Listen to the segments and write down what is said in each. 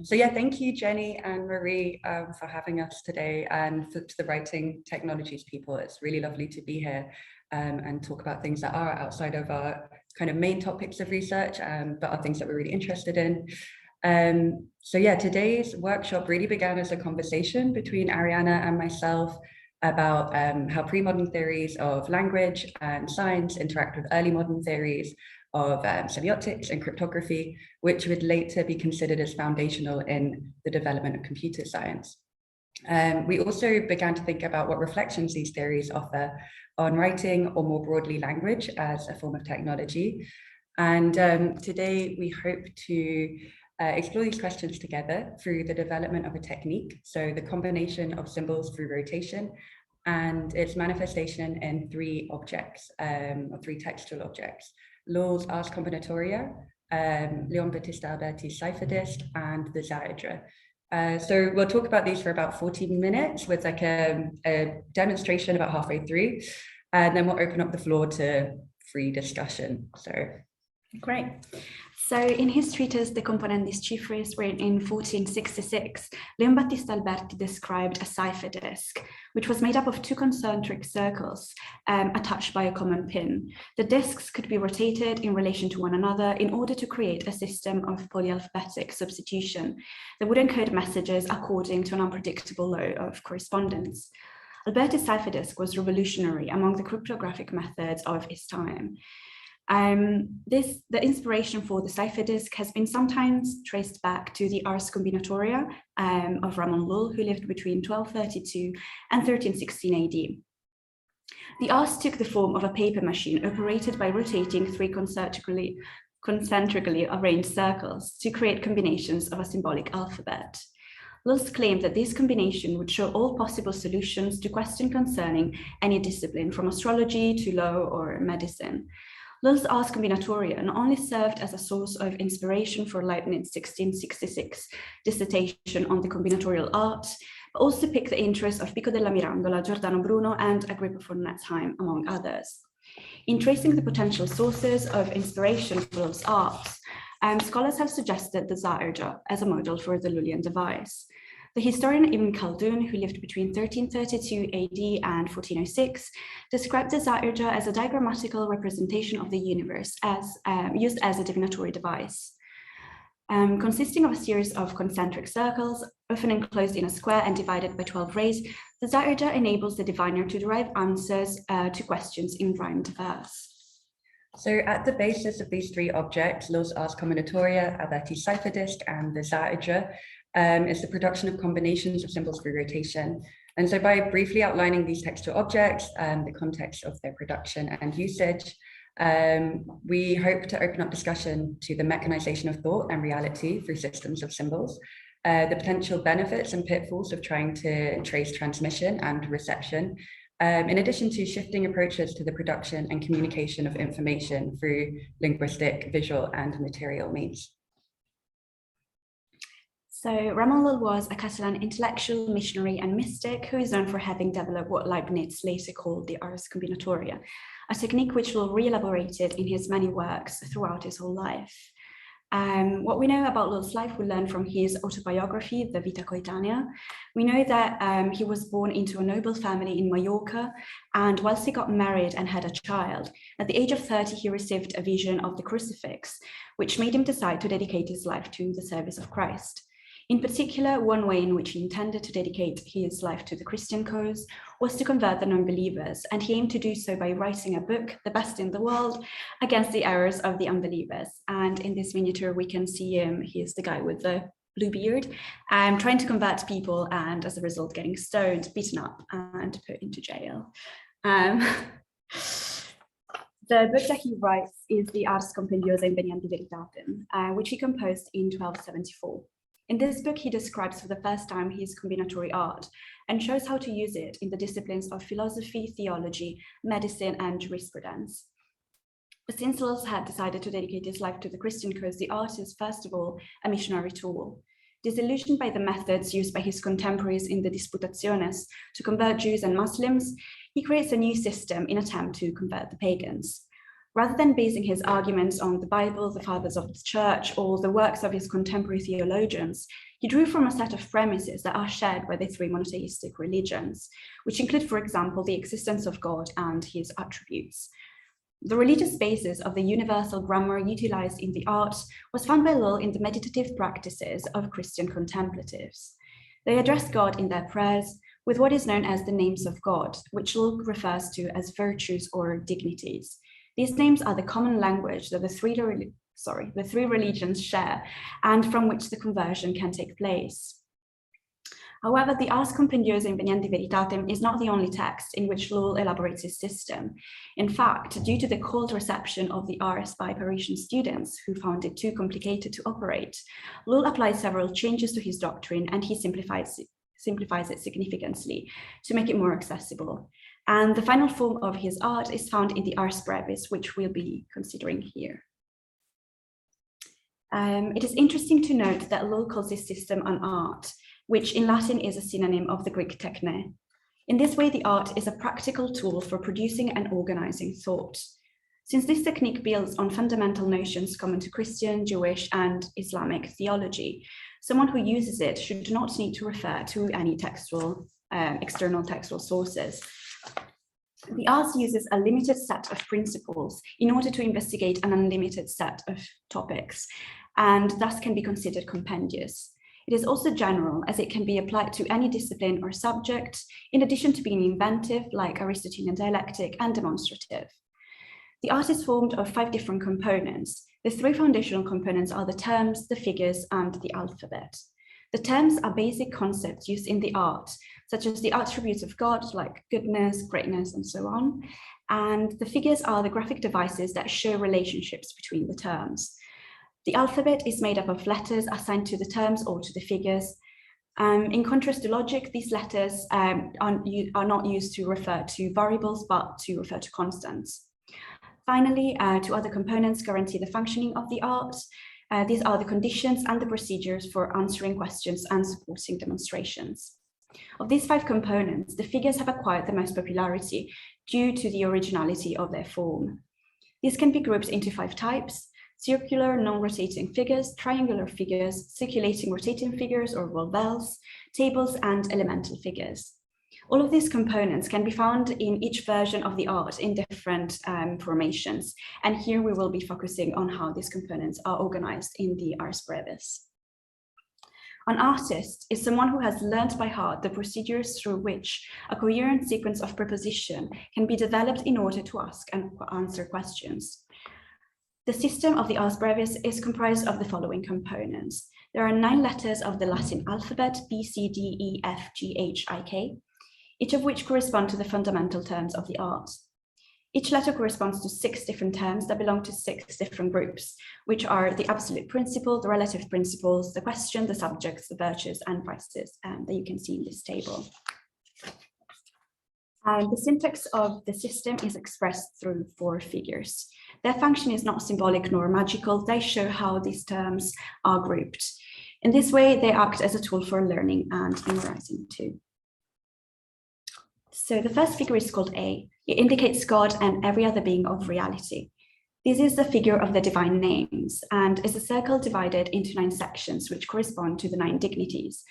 So yeah, thank you, Jenny and Marie, for having us today, and to the writing technologies people. It's really lovely to be here and talk about things that are outside of our kind of main topics of research, but are things that we're really interested in. So yeah, today's workshop really began as a conversation between Ariana and myself about how pre-modern theories of language and science interact with early modern theories of semiotics and cryptography, which would later be considered as foundational in the development of computer science. We also began to think about what reflections these theories offer on writing, or more broadly language, as a form of technology. And today we hope to explore these questions together through the development of a technique, so the combination of symbols through rotation, and its manifestation in three objects, or three textual objects: Llull's Ars Combinatoria, Leon Battista Alberti's cipher disk, and the zā'irjah. So we'll talk about these for about 40 minutes with like a demonstration about halfway through, and then we'll open up the floor to free discussion. So great. So in his treatise, The Componendis Cyfris, written in 1466, Leon Battista Alberti described a cipher disk, which was made up of two concentric circles attached by a common pin. The disks could be rotated in relation to one another in order to create a system of polyalphabetic substitution that would encode messages according to an unpredictable law of correspondence. Alberti's cipher disk was revolutionary among the cryptographic methods of his time. The inspiration for the cipher disk has been sometimes traced back to the Ars Combinatoria of Ramon Llull, who lived between 1232 and 1316 AD. The Ars took the form of a paper machine operated by rotating three concentrically arranged circles to create combinations of a symbolic alphabet. Llull claimed that this combination would show all possible solutions to questions concerning any discipline, from astrology to law or medicine. Llull's Ars Combinatoria not only served as a source of inspiration for Leibniz's 1666 dissertation on the combinatorial art, but also piqued the interest of Pico della Mirandola, Giordano Bruno, and Agrippa from Nettesheim, among others. In tracing the potential sources of inspiration for Llull's arts, scholars have suggested the zā'irjah as a model for the Lullian device. The historian Ibn Khaldun, who lived between 1332 AD and 1406, described the zā'irjah as a diagrammatical representation of the universe, used as a divinatory device. Consisting of a series of concentric circles, often enclosed in a square and divided by 12 rays, the zā'irjah enables the diviner to derive answers to questions in rhymed verse. So at the basis of these three objects, Llull's Ars Combinatoria, Alberti's cipher disk, and the zā'irjah, is the production of combinations of symbols through rotation. And so by briefly outlining these textual objects and the context of their production and usage, we hope to open up discussion to the mechanization of thought and reality through systems of symbols, the potential benefits and pitfalls of trying to trace transmission and reception, in addition to shifting approaches to the production and communication of information through linguistic, visual, and material means. So Ramon Llull was a Catalan intellectual, missionary, and mystic who is known for having developed what Leibniz later called the Ars Combinatoria, a technique which Llull re-elaborated in his many works throughout his whole life. What we know about Llull's life we learn from his autobiography, The Vita Coetanea. We know that he was born into a noble family in Mallorca, and whilst he got married and had a child, at the age of 30 he received a vision of the crucifix, which made him decide to dedicate his life to the service of Christ. In particular, one way in which he intended to dedicate his life to the Christian cause was to convert the non-believers, and he aimed to do so by writing a book, the best in the world, against the errors of the unbelievers. And in this miniature, we can see him, he is the guy with the blue beard, trying to convert people, and as a result, getting stoned, beaten up, and put into jail. The book that he writes is the Ars Compendiosa Invenienti Veritatem, which he composed in 1274. In this book, he describes for the first time his combinatory art and shows how to use it in the disciplines of philosophy, theology, medicine, and jurisprudence. But since Llull had decided to dedicate his life to the Christian cause, the art is first of all a missionary tool. Disillusioned by the methods used by his contemporaries in the Disputationes to convert Jews and Muslims, he creates a new system in attempt to convert the pagans. Rather than basing his arguments on the Bible, the fathers of the church, or the works of his contemporary theologians, he drew from a set of premises that are shared by the three monotheistic religions, which include, for example, the existence of God and his attributes. The religious basis of the universal grammar utilized in the art was found by Llull in the meditative practices of Christian contemplatives. They address God in their prayers with what is known as the names of God, which Llull refers to as virtues or dignities. These names are the common language that the three religions share and from which the conversion can take place. However, the Ars Compendiosum Invenienti Veritatem is not the only text in which Llull elaborates his system. In fact, due to the cold reception of the Ars by Parisian students who found it too complicated to operate, Llull applied several changes to his doctrine, and he simplifies it significantly to make it more accessible. And the final form of his art is found in the Ars Brevis, which we'll be considering here. It is interesting to note that Llull calls this system an art, which in Latin is a synonym of the Greek techne. In this way, the art is a practical tool for producing and organizing thought. Since this technique builds on fundamental notions common to Christian, Jewish, and Islamic theology, someone who uses it should not need to refer to any external textual sources. The art uses a limited set of principles in order to investigate an unlimited set of topics, and thus can be considered compendious. It is also general, as it can be applied to any discipline or subject, in addition to being inventive, like Aristotelian dialectic, and demonstrative. The art is formed of 5 different components. The 3 foundational components are the terms, the figures, and the alphabet. The terms are basic concepts used in the art, such as the attributes of God, like goodness, greatness, and so on. And the figures are the graphic devices that show relationships between the terms. The alphabet is made up of letters assigned to the terms or to the figures. In contrast to logic, these letters are not used to refer to variables, but to refer to constants. Finally, 2 other components guarantee the functioning of the art. These are the conditions and the procedures for answering questions and supporting demonstrations. Of these 5 components, the figures have acquired the most popularity due to the originality of their form. These can be grouped into 5 types: circular, non-rotating figures, triangular figures, circulating rotating figures or volvels, tables, and elemental figures. All of these components can be found in each version of the art in different formations. And here we will be focusing on how these components are organized in the Ars Brevis. An artist is someone who has learned by heart the procedures through which a coherent sequence of preposition can be developed in order to ask and answer questions. The system of the Ars Brevis is comprised of the following components. There are 9 letters of the Latin alphabet, B, C, D, E, F, G, H, I, K, each of which correspond to the fundamental terms of the art. Each letter corresponds to 6 different terms that belong to 6 different groups, which are the absolute principle, the relative principles, the question, the subjects, the virtues, and vices that you can see in this table. The syntax of the system is expressed through 4 figures. Their function is not symbolic nor magical. They show how these terms are grouped. In this way, they act as a tool for learning and memorizing too. So the first figure is called A. It indicates God and every other being of reality. This is the figure of the divine names and is a circle divided into 9 sections, which correspond to the 9 dignities,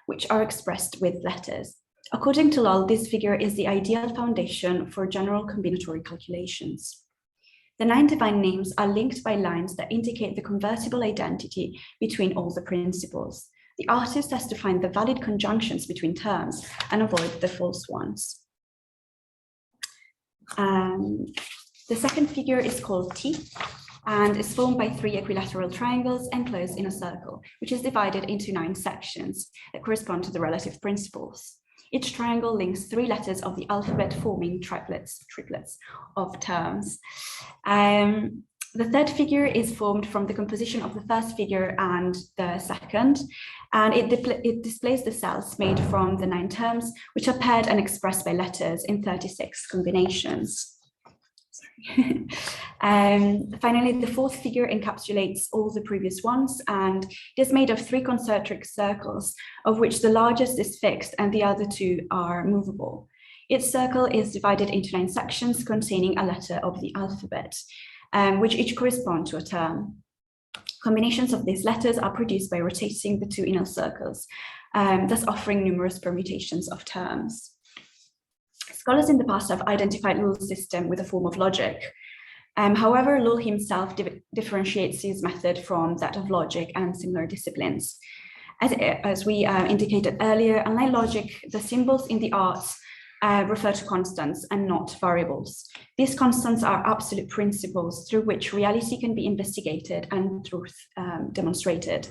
which are expressed with letters. According to Llull, this figure is the ideal foundation for general combinatory calculations. The 9 divine names are linked by lines that indicate the convertible identity between all the principles. The artist has to find the valid conjunctions between terms and avoid the false ones. The second figure is called T and is formed by 3 equilateral triangles enclosed in a circle, which is divided into 9 sections that correspond to the relative principles. Each triangle links 3 letters of the alphabet, forming triplets of terms. The third figure is formed from the composition of the first figure and the second, and it displays the cells made from the 9 terms, which are paired and expressed by letters in 36 combinations. Finally, the 4th figure encapsulates all the previous ones, and it is made of 3 concentric circles, of which the largest is fixed and the other 2 are movable. Each circle is divided into 9 sections containing a letter of the alphabet. which each correspond to a term. Combinations of these letters are produced by rotating the two inner circles, thus offering numerous permutations of terms. Scholars in the past have identified Llull's system with a form of logic. However, Llull himself differentiates his method from that of logic and similar disciplines. As we indicated earlier, unlike logic, the symbols in the arts refer to constants and not variables. These constants are absolute principles through which reality can be investigated and truth demonstrated.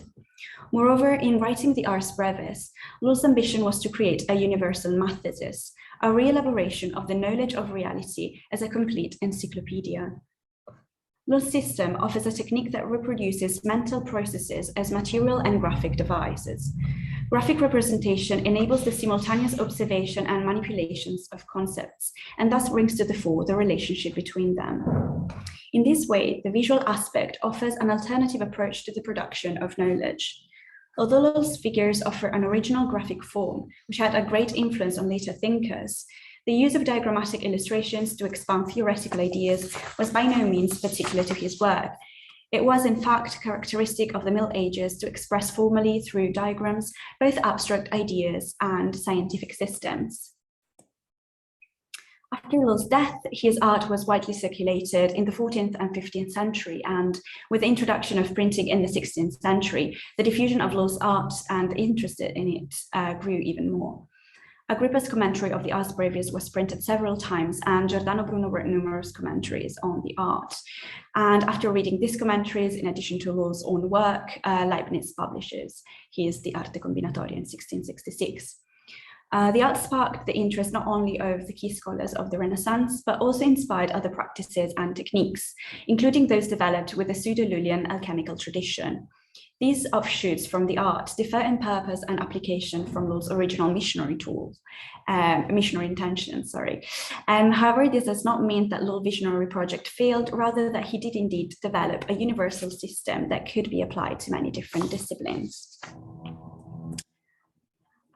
Moreover, in writing the Ars Brevis, Llull's ambition was to create a universal mathesis, a re-elaboration of the knowledge of reality as a complete encyclopedia. Llull's system offers a technique that reproduces mental processes as material and graphic devices. Graphic representation enables the simultaneous observation and manipulations of concepts, and thus brings to the fore the relationship between them. In this way, the visual aspect offers an alternative approach to the production of knowledge. Although Llull's figures offer an original graphic form, which had a great influence on later thinkers, the use of diagrammatic illustrations to expound theoretical ideas was by no means particular to his work. It was in fact characteristic of the Middle Ages to express formally through diagrams both abstract ideas and scientific systems. After Llull's death, his art was widely circulated in the 14th and 15th century, and with the introduction of printing in the 16th century, the diffusion of Llull's art and interest in it grew even more. Agrippa's commentary of the Ars Brevis was printed several times, and Giordano Bruno wrote numerous commentaries on the art. And after reading these commentaries, in addition to Llull's own work, Leibniz publishes his De Arte Combinatoria in 1666. The art sparked the interest not only of the key scholars of the Renaissance, but also inspired other practices and techniques, including those developed with the pseudo-Lullian alchemical tradition. These offshoots from the art differ in purpose and application from Llull's original missionary intention. However, this does not mean that Llull's visionary project failed, rather that he did indeed develop a universal system that could be applied to many different disciplines.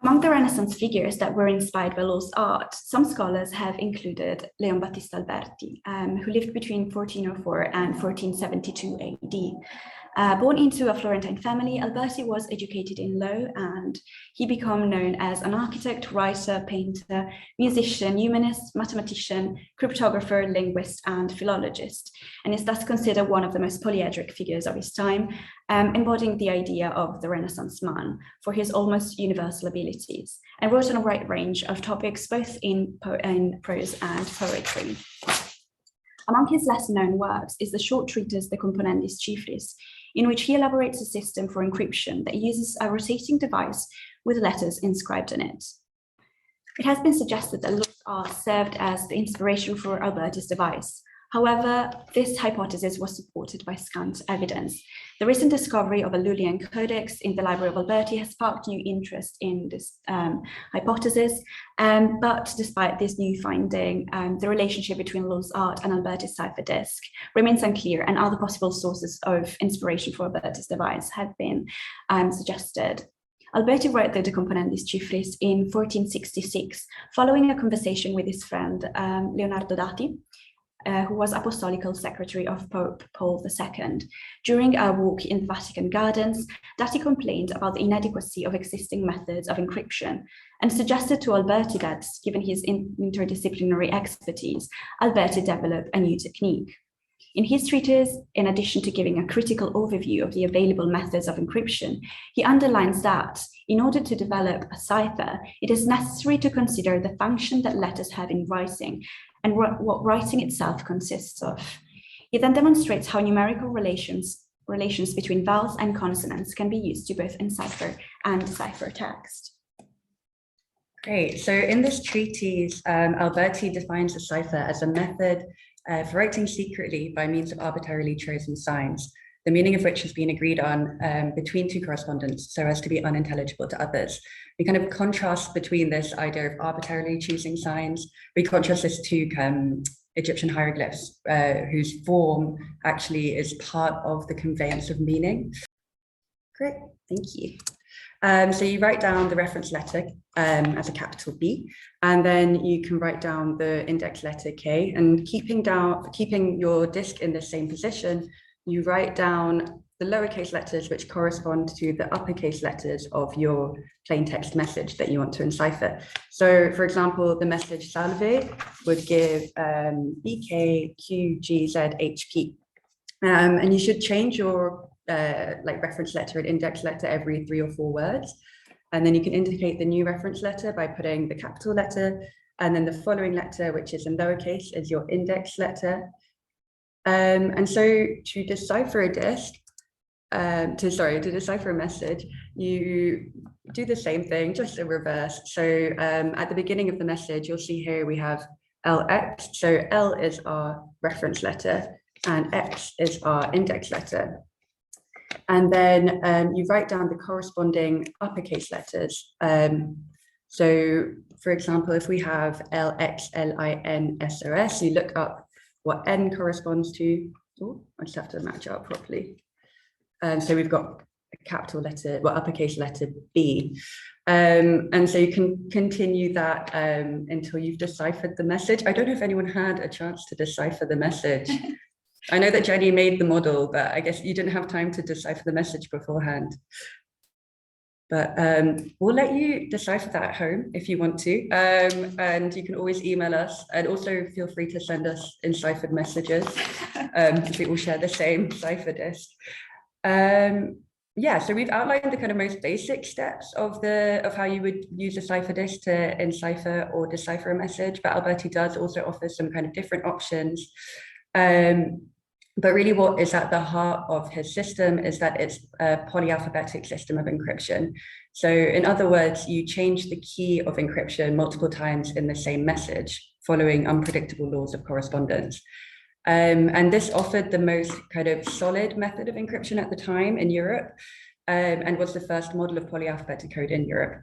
Among the Renaissance figures that were inspired by Llull's art, some scholars have included Leon Battista Alberti, who lived between 1404 and 1472 AD. Born into a Florentine family, Alberti was educated in law, and he became known as an architect, writer, painter, musician, humanist, mathematician, cryptographer, linguist, and philologist, and is thus considered one of the most polyedric figures of his time, embodying the idea of the Renaissance man for his almost universal abilities, and wrote on a wide range of topics, both in prose and poetry. Among his lesser-known works is the short treatise De componendis cyfris, in which he elaborates a system for encryption that uses a rotating device with letters inscribed on it. It has been suggested that Llull's art served as the inspiration for Alberti's device. However, this hypothesis was supported by scant evidence. The recent discovery of a Lullian codex in the library of Alberti has sparked new interest in this hypothesis, but despite this new finding, the relationship between Llull's art and Alberti's cipher disk remains unclear, and other possible sources of inspiration for Alberti's device have been suggested. Alberti wrote the De componendis cyfris in 1466, following a conversation with his friend Leonardo Dati, who was apostolical secretary of Pope Paul II. During a walk in the Vatican gardens, Dati complained about the inadequacy of existing methods of encryption and suggested to Alberti that, given his interdisciplinary expertise, Alberti develop a new technique. In his treatise, in addition to giving a critical overview of the available methods of encryption, he underlines that, in order to develop a cipher, it is necessary to consider the function that letters have in writing and what writing itself consists of. He then demonstrates how numerical relations between vowels and consonants can be used to both encipher and decipher text. Great. So in this treatise, Alberti defines a cipher as a method for writing secretly by means of arbitrarily chosen signs, the meaning of which has been agreed on between two correspondents so as to be unintelligible to others. We kind of contrast between this idea of arbitrarily choosing signs, we contrast this to Egyptian hieroglyphs, whose form actually is part of the conveyance of meaning. Great, thank you. So you write down the reference letter as a capital B, and then you can write down the index letter K, and keeping your disk in the same position, you write down the lowercase letters which correspond to the uppercase letters of your plain text message that you want to encipher. So for example, the message salve would give BKQGZHP. And you should change your reference letter and index letter every 3 or 4 words. And then you can indicate the new reference letter by putting the capital letter, and then the following letter, which is in lowercase, is your index letter. And so to decipher a disk, to decipher a message, you do the same thing, just in reverse. So at the beginning of the message, you'll see here we have LX. So L is our reference letter and X is our index letter. And then you write down the corresponding uppercase letters. So for example, if we have LXLINSOS, you look up what N corresponds to. Oh, I just have to match it up properly. So we've got a capital letter, well, uppercase letter B. And so you can continue that until you've deciphered the message. I don't know if anyone had a chance to decipher the message. I know that Jenny made the model, but I guess you didn't have time to decipher the message beforehand. But we'll let you decipher that at home if you want to. And you can always email us, and also feel free to send us enciphered messages. We all share the same cipher disk. Yeah, so we've outlined the kind of most basic steps of how you would use a cipher disk to encipher or decipher a message, but Alberti does also offer some kind of different options. But really what is at the heart of his system is that it's a polyalphabetic system of encryption. So in other words, you change the key of encryption multiple times in the same message, following unpredictable laws of correspondence. And this offered the most kind of solid method of encryption at the time in Europe, and was the first model of polyalphabetic code in Europe.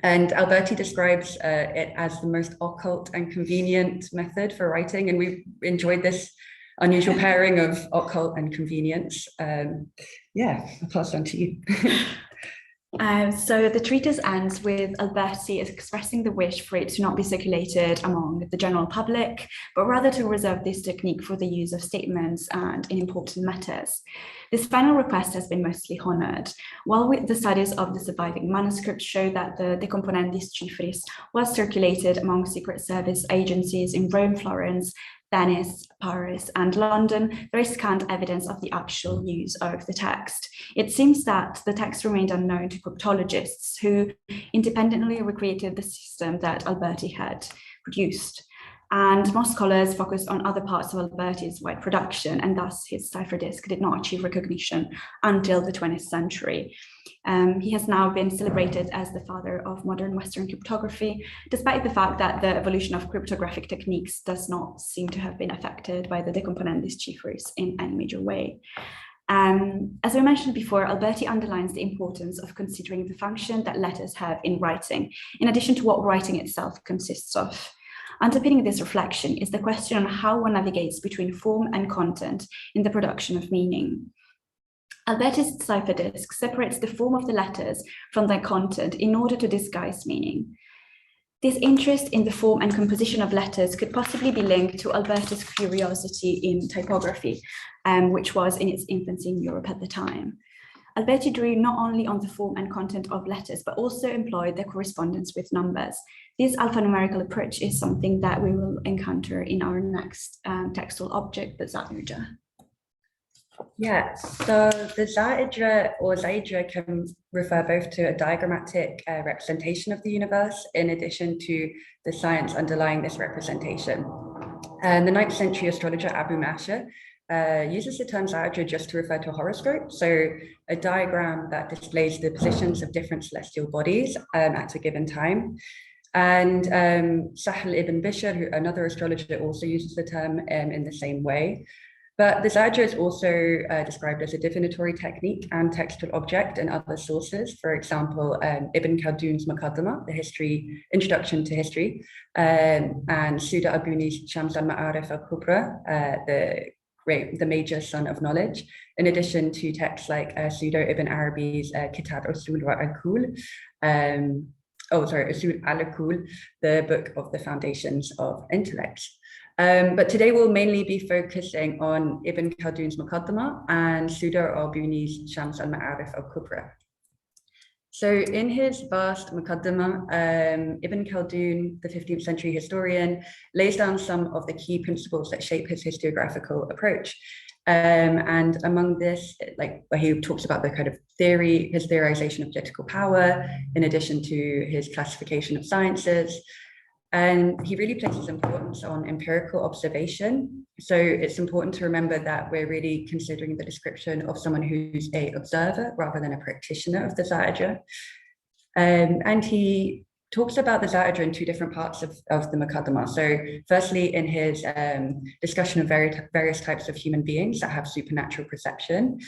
And Alberti describes it as the most occult and convenient method for writing, and we enjoyed this unusual pairing of occult and convenience. Yeah, I'll pass on to you. So the treatise ends with Alberti expressing the wish for it to not be circulated among the general public, but rather to reserve this technique for the use of statements and in important matters. This final request has been mostly honored. While the studies of the surviving manuscripts show that the componendis cyfris was circulated among secret service agencies in Rome, Florence, Venice, Paris, and London, there is scant evidence of the actual use of the text. It seems that the text remained unknown to cryptologists who independently recreated the system that Alberti had produced. And most scholars focused on other parts of Alberti's wide production, and thus his cipher disk did not achieve recognition until the 20th century. He has now been celebrated as the father of modern Western cryptography, despite the fact that the evolution of cryptographic techniques does not seem to have been affected by the de componendis cyfris in any major way. As we mentioned before, Alberti underlines the importance of considering the function that letters have in writing, in addition to what writing itself consists of. Underpinning this reflection is the question on how one navigates between form and content in the production of meaning. Alberti's cipher disk separates the form of the letters from their content in order to disguise meaning. This interest in the form and composition of letters could possibly be linked to Alberti's curiosity in typography, which was in its infancy in Europe at the time. Alberti drew not only on the form and content of letters, but also employed their correspondence with numbers. This alphanumerical approach is something that we will encounter in our next textual object, the zā'irjah. Yeah, so the zā'irjah or zā'irjah can refer both to a diagrammatic representation of the universe, in addition to the science underlying this representation. And the 9th century astrologer Abu Ma'shar uses the term zā'irjah just to refer to a horoscope, so a diagram that displays the positions of different celestial bodies at a given time. And Sahl ibn Bishr, another astrologer, also uses the term in the same way. But the zā'irjah is also described as a divinatory technique and textual object in other sources. For example, Ibn Khaldun's Muqaddimah, the introduction to history, and Suda Abuni's Shams al-Ma'arif al-Kubra, the the major son of knowledge, in addition to texts like Pseudo Ibn Arabi's Kitab Usul wa Akul, Usul al-Akul, the book of the foundations of intellect. But today we'll mainly be focusing on Ibn Khaldun's Muqaddimah and Pseudo al-Buni's Shams al-Ma'arif al-Kubra. So in his vast Muqaddimah, Ibn Khaldun, the 15th century historian, lays down some of the key principles that shape his historiographical approach. And among this, like where he talks about the kind of theory, his theorization of political power, in addition to his classification of sciences. And he really places importance on empirical observation. So it's important to remember that we're really considering the description of someone who's an observer rather than a practitioner of the zā'irjah. And he talks about the zā'irjah in two different parts of the Muqaddimah. So firstly, in his discussion of various types of human beings that have supernatural perception,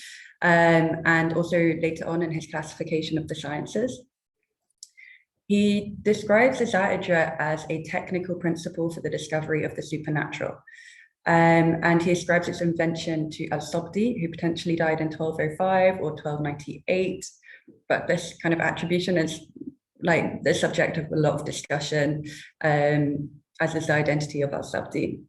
and also later on in his classification of the sciences. He describes the zā'irjah as a technical principle for the discovery of the supernatural. And he ascribes its invention to al-Sabti, who potentially died in 1205 or 1298. But this kind of attribution is like the subject of a lot of discussion, as is the identity of al-Sabti.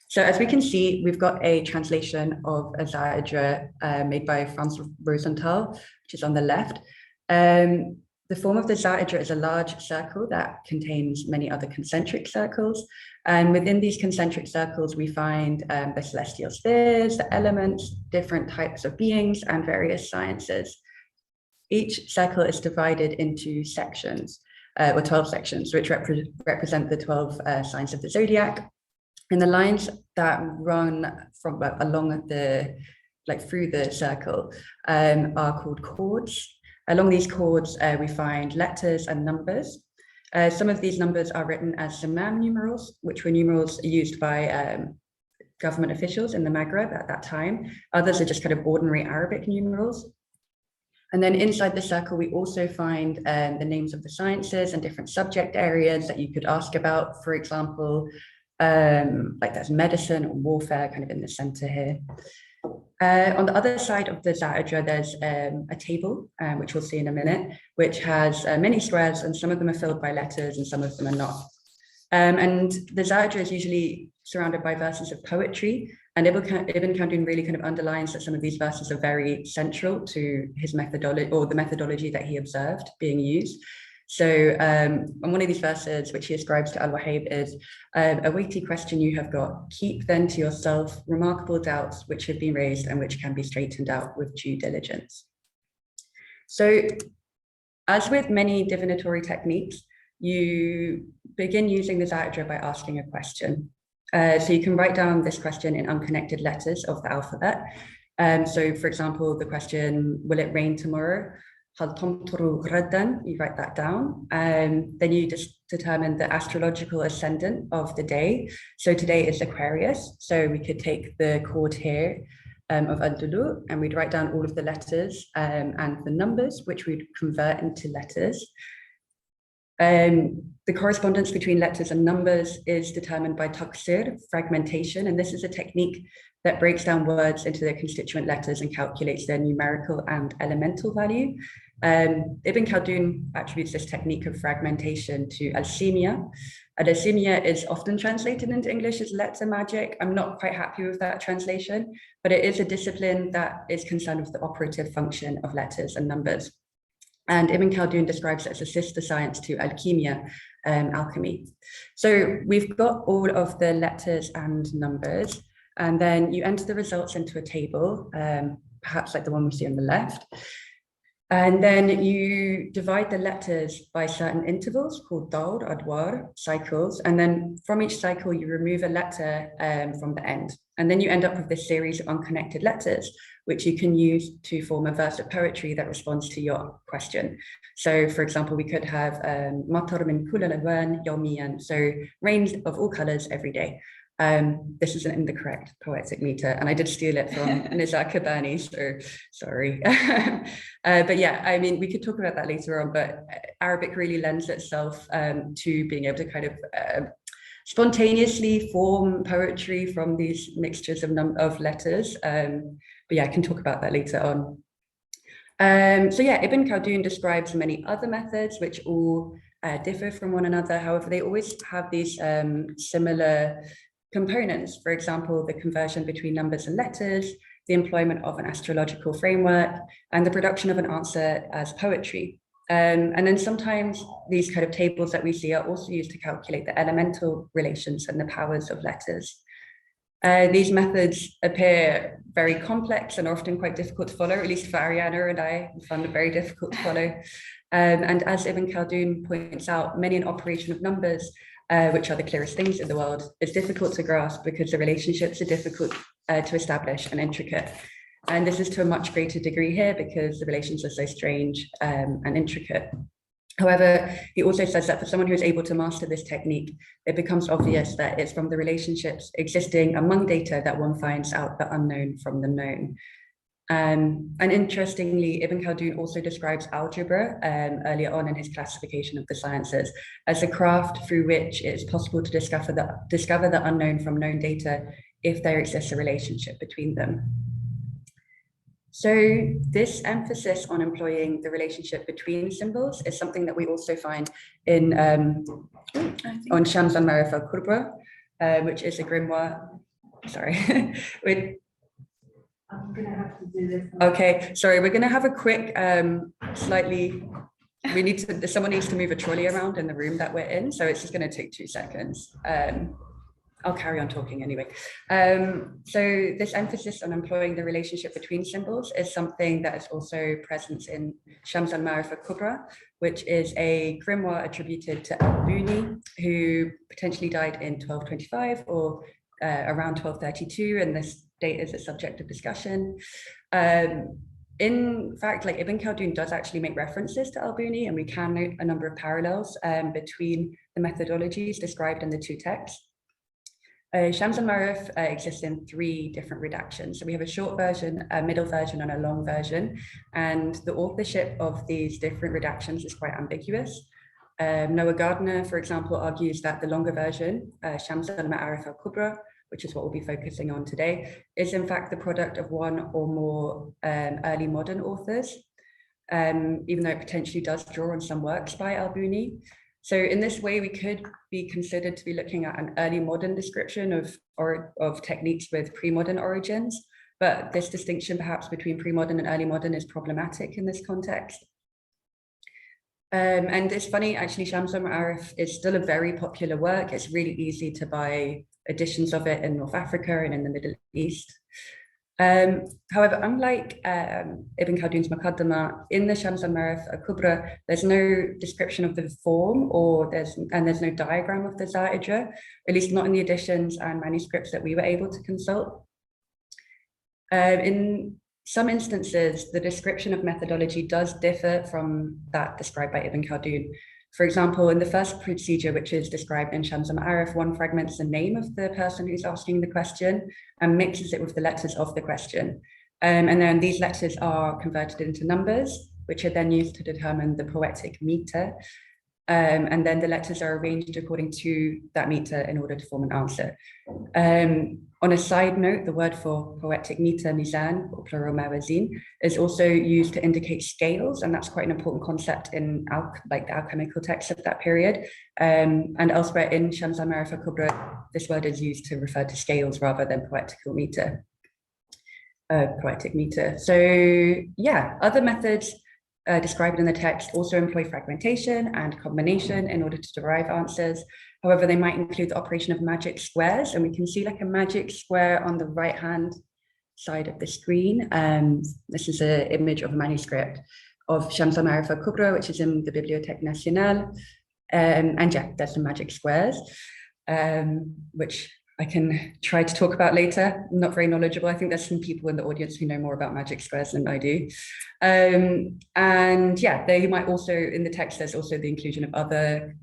So as we can see, we've got a translation of a zā'irjah made by Franz Rosenthal, which is on the left. The form of the zā'irjah is a large circle that contains many other concentric circles. And within these concentric circles, we find the celestial spheres, the elements, different types of beings, and various sciences. Each circle is divided into sections, or 12 sections, which represent the 12 signs of the zodiac. And the lines that run from along the, through the circle are called chords. Along these chords, we find letters and numbers. Some of these numbers are written as Zamam numerals, which were numerals used by government officials in the Maghreb at that time. Others are just kind of ordinary Arabic numerals. And then inside the circle, we also find the names of the sciences and different subject areas that you could ask about. For example, like there's medicine or warfare kind of in the center here. On the other side of the zā'irjah, there's a table, which we'll see in a minute, which has many squares, and some of them are filled by letters and some of them are not. And the zā'irjah is usually surrounded by verses of poetry, and Ibn Khaldun really kind of underlines that some of these verses are very central to his methodology, or the methodology that he observed being used. So on one of these verses, which he ascribes to Al-Wahhab, is a weighty question you have got. Keep then to yourself remarkable doubts which have been raised and which can be straightened out with due diligence. So as with many divinatory techniques, you begin using the zā'irjah by asking a question. So you can write down this question in unconnected letters of the alphabet. So for example, the question, will it rain tomorrow? You write that down. Then you just determine the astrological ascendant of the day. So today is Aquarius. So we could take the chord here of Ad-Dulu, and we'd write down all of the letters and the numbers, which we'd convert into letters. The correspondence between letters and numbers is determined by taqsir, fragmentation, and this is a technique that breaks down words into their constituent letters and calculates their numerical and elemental value. Ibn Khaldun attributes this technique of fragmentation to alchemia. Alchemia is often translated into English as letter magic. I'm not quite happy with that translation, but it is a discipline that is concerned with the operative function of letters and numbers. And Ibn Khaldun describes it as a sister science to alchemia, alchemy. So we've got all of the letters and numbers, and then you enter the results into a table, perhaps like the one we see on the left. And then you divide the letters by certain intervals called dawr, adwar, cycles. And then from each cycle, you remove a letter from the end. And then you end up with this series of unconnected letters, which you can use to form a verse of poetry that responds to your question. So for example, we could have matar min kull al-alwan yawmiyan, so rains of all colors every day. This isn't in the correct poetic meter, and I did steal it from Nizar Kabani, so sorry. But yeah, I mean, we could talk about that later on, but Arabic really lends itself to being able to kind of spontaneously form poetry from these mixtures of letters. But yeah, I can talk about that later on. So yeah, Ibn Khaldun describes many other methods which all differ from one another. However, they always have these similar components. For example, the conversion between numbers and letters, the employment of an astrological framework, and the production of an answer as poetry. And then sometimes these kind of tables that we see are also used to calculate the elemental relations and the powers of letters. These methods appear very complex and are often quite difficult to follow, at least for Ariana and I found it very difficult to follow. And as Ibn Khaldun points out, many an operation of numbers, which are the clearest things in the world, is difficult to grasp because the relationships are difficult to establish and intricate. And this is to a much greater degree here because the relations are so strange and intricate. However, he also says that for someone who is able to master this technique, it becomes obvious that it's from the relationships existing among data that one finds out the unknown from the known. And interestingly, Ibn Khaldun also describes algebra earlier on in his classification of the sciences as a craft through which it is possible to discover the unknown from known data if there exists a relationship between them. So this emphasis on employing the relationship between symbols is something that we also find in on Shams al-Ma'arif al-Kubra, which is a grimoire. Sorry, I'm gonna have to do this. Okay, sorry, we're gonna have a quick, someone needs to move a trolley around in the room that we're in, so it's just gonna take 2 seconds. I'll carry on talking anyway. So this emphasis on employing the relationship between symbols is something that is also present in Shams al-Ma'arif al-Kubra, which is a grimoire attributed to al-Buni, who potentially died in 1225 or around 1232, and this date is a subject of discussion. In fact, like Ibn Khaldun does actually make references to al-Buni, and we can note a number of parallels between the methodologies described in the two texts. Shams al-Ma'arif exists in 3 different redactions. So we have a short version, a middle version, and a long version. And the authorship of these different redactions is quite ambiguous. Noah Gardner, for example, argues that the longer version, Shams al-Ma'arif al-Kubra, which is what we'll be focusing on today, is in fact the product of one or more early modern authors, even though it potentially does draw on some works by al-Buni. So in this way, we could be considered to be looking at an early modern description of techniques with pre-modern origins, but this distinction perhaps between pre-modern and early modern is problematic in this context. And it's funny, actually, Shams al-Ma'arif is still a very popular work. It's really easy to buy editions of it in North Africa and in the Middle East. However, unlike Ibn Khaldun's Muqaddimah, in the Shams al-Ma'arif al-Kubra, there's no description of the form there's no diagram of the zā'irjah, at least not in the editions and manuscripts that we were able to consult. In some instances, the description of methodology does differ from that described by Ibn Khaldun. For example, in the first procedure, which is described in Shams al-Ma'arif, one fragments the name of the person who's asking the question and mixes it with the letters of the question. And then these letters are converted into numbers, which are then used to determine the poetic meter. And then the letters are arranged according to that meter in order to form an answer. On a side note, the word for poetic meter, mizan, or plural mawazin, is also used to indicate scales, and that's quite an important concept in the alchemical texts of that period. And elsewhere in Shams al-Ma'arif al-Kubra, this word is used to refer to scales rather than poetic meter. So yeah, other methods described in the text also employ fragmentation and combination in order to derive answers. However, they might include the operation of magic squares, and we can see like a magic square on the right-hand side of the screen. This is an image of a manuscript of Shams al-Ma'arif al-Kubra, which is in the Bibliothèque Nationale. And yeah, there's some magic squares, which I can try to talk about later. I'm not very knowledgeable. I think there's some people in the audience who know more about magic squares than I do. And yeah, they might also, in the text, there's also the inclusion of other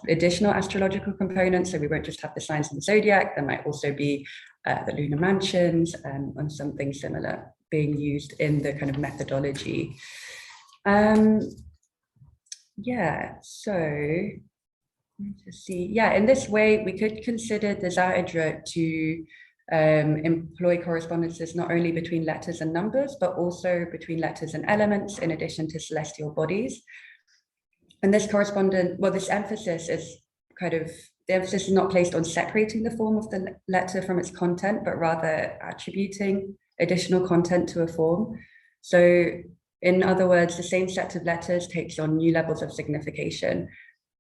additional astrological components. So we won't just have the signs of the zodiac. There might also be the lunar mansions and something similar being used in the kind of methodology. Yeah, so Let's see. Yeah, in this way, we could consider the zā'irjah to employ correspondences not only between letters and numbers, but also between letters and elements, in addition to celestial bodies. And this this emphasis is the emphasis is not placed on separating the form of the letter from its content, but rather attributing additional content to a form. So in other words, the same set of letters takes on new levels of signification.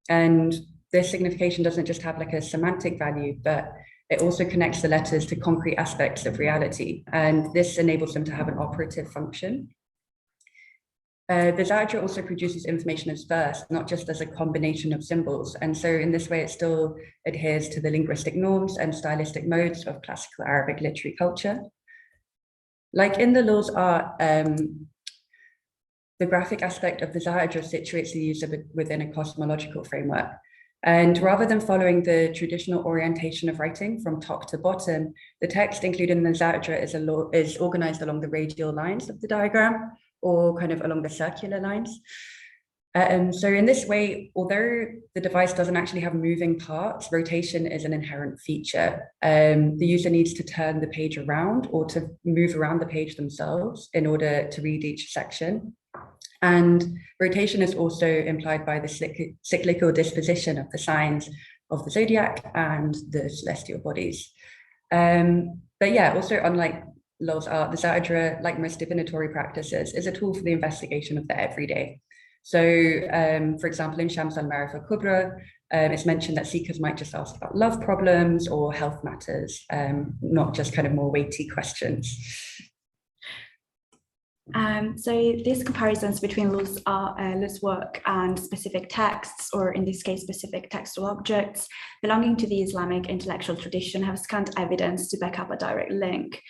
And this signification doesn't just have like a semantic value, but it also connects the letters to concrete aspects of reality. And this enables them to have an operative function. The zā'irjah also produces information as verse, not just as a combination of symbols. And so in this way, it still adheres to the linguistic norms and stylistic modes of classical Arabic literary culture. Like in the Llull's art, the graphic aspect of the zā'irjah situates the user within a cosmological framework. And rather than following the traditional orientation of writing from top to bottom, the text included in the zā'irjah is organized along the radial lines of the diagram, or kind of along the circular lines. So in this way, although the device doesn't actually have moving parts, rotation is an inherent feature. The user needs to turn the page around or to move around the page themselves in order to read each section. And rotation is also implied by the cyclical disposition of the signs of the zodiac and the celestial bodies. But yeah, also unlike Llull's art, the zā'irjah, like most divinatory practices, is a tool for the investigation of the everyday. So, for example, in Shams al-Ma'rifah Kubra, it's mentioned that seekers might just ask about love problems or health matters, not just kind of more weighty questions. So these comparisons between Llull's work and specific texts, or in this case, specific textual objects belonging to the Islamic intellectual tradition, have scant evidence to back up a direct link.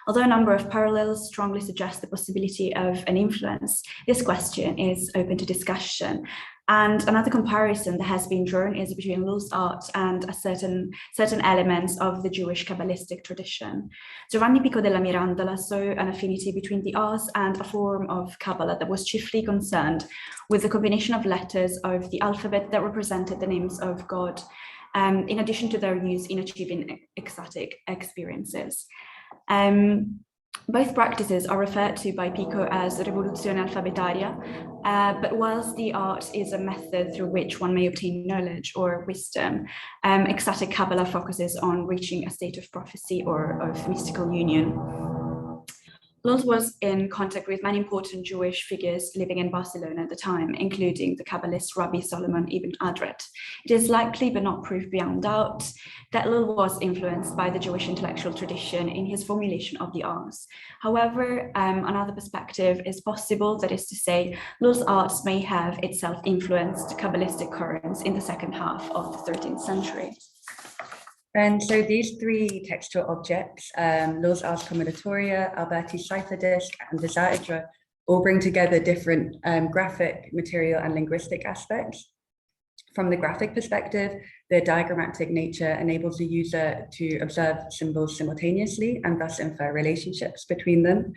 Although a number of parallels strongly suggest the possibility of an influence, this question is open to discussion. And another comparison that has been drawn is between Llull's art and certain elements of the Jewish Kabbalistic tradition. Giovanni Pico della Mirandola saw an affinity between the Ars and a form of Kabbalah that was chiefly concerned with the combination of letters of the alphabet that represented the names of God, in addition to their use in achieving ecstatic experiences. Both practices are referred to by Pico as revoluzione alfabetaria, but whilst the art is a method through which one may obtain knowledge or wisdom, ecstatic Kabbalah focuses on reaching a state of prophecy or of mystical union. Llull was in contact with many important Jewish figures living in Barcelona at the time, including the Kabbalist Rabbi Solomon ibn Adret. It is likely, but not proved beyond doubt, that Llull was influenced by the Jewish intellectual tradition in his formulation of the Ars. However, another perspective is possible, that is to say, Llull's art may have itself influenced Kabbalistic currents in the second half of the 13th century. And so these three textual objects, Llull's Ars Combinatoria, Alberti's cipher disk, and the zā'irjah, all bring together different graphic, material, and linguistic aspects. From the graphic perspective, their diagrammatic nature enables the user to observe symbols simultaneously and thus infer relationships between them.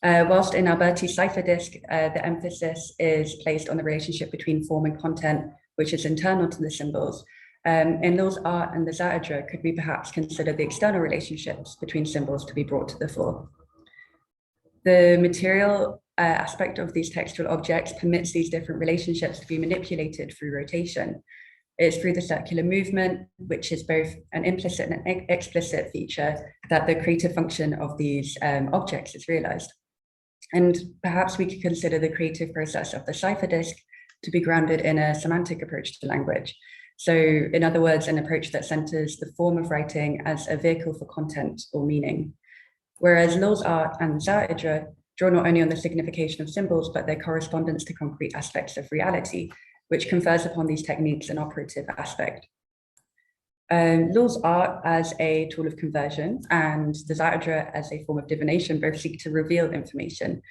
Whilst in Alberti's cipher disk, the emphasis is placed on the relationship between form and content, which is internal to the symbols. In Llull's art and the zā'irjah, could we perhaps consider the external relationships between symbols to be brought to the fore? The material aspect of these textual objects permits these different relationships to be manipulated through rotation. It's through the circular movement, which is both an implicit and an explicit feature, that the creative function of these objects is realized. And perhaps we could consider the creative process of the cipher disk to be grounded in a semantic approach to language. So in other words, an approach that centers the form of writing as a vehicle for content or meaning. Whereas Llull's art and zā'irjah draw not only on the signification of symbols, but their correspondence to concrete aspects of reality, which confers upon these techniques an operative aspect. Llull's art as a tool of conversion and the zā'irjah as a form of divination both seek to reveal information.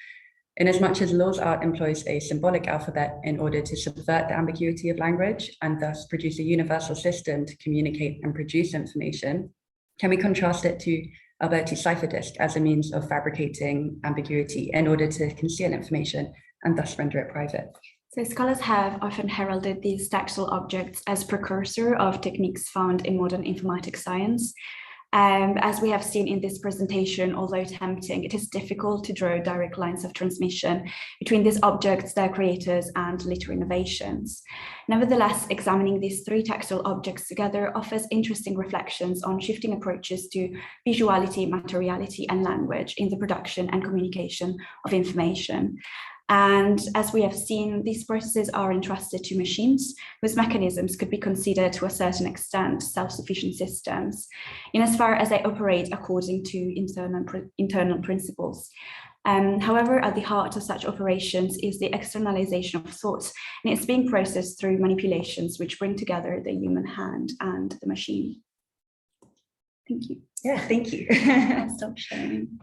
Inasmuch as Llull's art employs a symbolic alphabet in order to subvert the ambiguity of language and thus produce a universal system to communicate and produce information, can we contrast it to Alberti's cipher disk as a means of fabricating ambiguity in order to conceal information and thus render it private? So scholars have often heralded these tactile objects as precursor of techniques found in modern informatics science. As we have seen in this presentation, although tempting, it is difficult to draw direct lines of transmission between these objects, their creators, and later innovations. Nevertheless, examining these three tactile objects together offers interesting reflections on shifting approaches to visuality, materiality, and language in the production and communication of information. And as we have seen, these processes are entrusted to machines whose mechanisms could be considered to a certain extent self-sufficient systems, in as far as they operate according to internal principles. However, at the heart of such operations is the externalization of thoughts, and it's being processed through manipulations which bring together the human hand and the machine. Thank you. Yeah, thank you. I'll stop sharing.